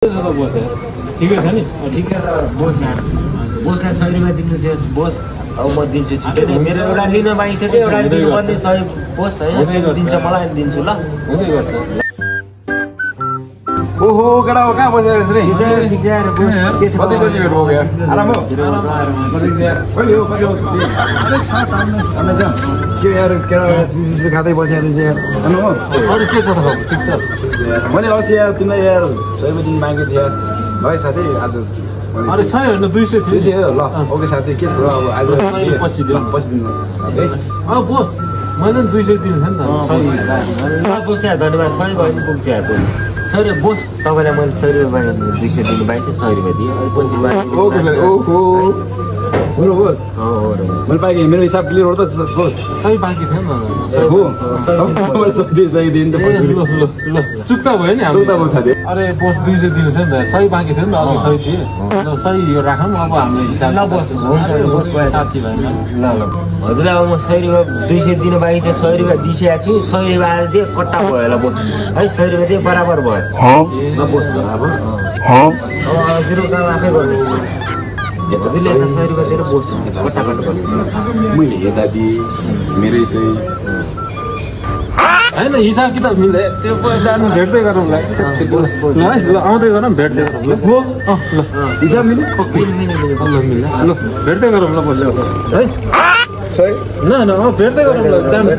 बोस ठिकै छ नि ठिकै छ बोस यहाँ बोसलाई 100 रुपैयाँ दिनु थियो बोस अब म दिन्छु छिटो नै मेरो एउटा लिन बाँकी थियो कि एउटा दिनुपर्ने 100 बोस हैन दिन्छ मलाई दिन्छु ल हुँदै गर्छ ओहो केटा हो कहाँ बसेर रे ठिक छ यार बोस के छ कति बजे भेट भयो यार आराम हो कति छ यार कहिले हो अरे छ टाइम छ के यार केटा चिज खाँदै बसेर चाहिँ यार हैन हो अरु के छ त बाबु ठिक छ मैले अस्ति यार तिमीलाई यार 100 रुपैयाँ दिन मागेको थिएँ यार भाइ साथी आज अरे छ हैन 200 थियो 200 ल ओके साथी के छ अब आज पछि दिनु है बोस मैले 200 दिनु थियो नि त 100 बोस यार धन्यवाद 100 भयो नि पुग्छ यार बोस 100 रुपैयाँ बोस तपाईलाई मैले 100 रुपैयाँ बाँकी 200 दिनु बाँकी थियो 100 रुपैयाँ दिएँ अनि पछि बाँकी ओके सर ओहो हो र बोस हो र बोस मैले पाएँ मेरो हिसाब क्लियर हो त बोस 100 बाँकी थियो नि हो मैले सोध्दै सही दिन त ल चुक्ता भयो नि चुक्ता भयो साथी अरे बोस 200 दिनु थियो नि त 100 बाँकी थियो नि त अघि 100 दिए ल 100 यो राखौँ अब हाम्रो हिसाब ल बोस हुन्छ बोस साथी भाइ ल हजुरलाई अब म 100 रुपैयाँ 200 दिनु बाँकी थियो 100 रुपैयाँ दिइसकेको छु 100 रुपैयाँ आज दिए कट्टा भयो ल बोस है 100 रुपैयाँ दिए बराबर भयो ल बोस अब हजुरको काम आफै गर्दैछु हजुरले 100 रुपैयाँ दिएर बोस कट्टा कट्टा गर्नु मैले यता दिएँ मेरै सही हैन हिसाब किताब मिल्दै त्यो पैसा अनि भेट्दै गरौँ ल ल है ल आउँदै गरौँ भेट्दै गरौँ ल हो ल हिसाब मिल्यो ल भेट्दै गरौँ ल पैसा है सही न भेट्दै गरौँ ल जानु